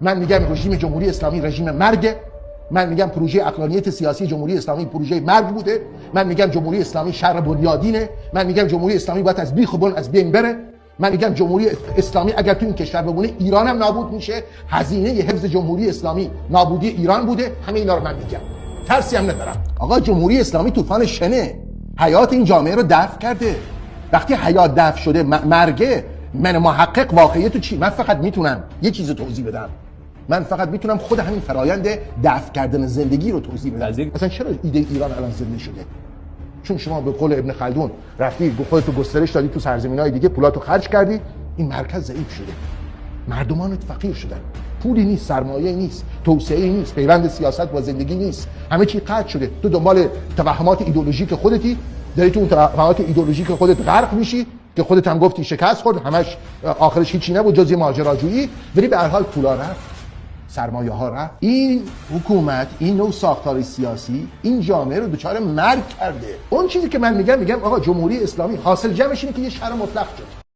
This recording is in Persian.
من میگم رژیم جمهوری اسلامی رژیم مرگ. من میگم پروژه عقلانیت سیاسی جمهوری اسلامی پروژه مرگ بوده. من میگم جمهوری اسلامی شر بنیادینه. من میگم جمهوری اسلامی باید از بیخ و بن از بین بره. من میگم جمهوری اسلامی اگر تو این کشور بمونه ایران هم نابود میشه. هزینه حفظ جمهوری اسلامی نابودی ایران بوده. همه اینا رو من میگم، ترسی هم ندارم. آقا جمهوری اسلامی طوفان شنه، حیات این جامعه رو دفع کرده. وقتی حیات دفع شده مرگه، من محقق واقعیت تو چی؟ من فقط میتونم یه چیز توضیح بدم. من فقط میتونم خود همین فرایند دفع کردن زندگی رو توضیح بدم. مثلا چرا ایده ایران الان زنده شده؟ چون شما به قول ابن خلدون رفتی خودتو گسترش دادی تو سرزمینای دیگه، پولاتو خرج کردی، این مرکز ضعیف شده، مردمانت فقیر شدن، پولی نیست، سرمایه نیست، توسعه نیست، پیوند سیاست با زندگی نیست، همه چی قطع شده. تو دنبال توهمات ایدئولوژیک خودتی، داری تو اون توهمات ایدئولوژیک خودت غرق میشی که خودت هم گفتی شکست خورد، همش آخرش هیچی نبود جز یه ماجراجویی. ولی به هر حال پولا رفت، سرمایه ها رفت. این حکومت، این نوع ساختار سیاسی این جامعه رو دچار مرگ کرده. اون چیزی که من میگم آقا جمهوری اسلامی حاصل جمعش اینه که یه شر مطلق شد.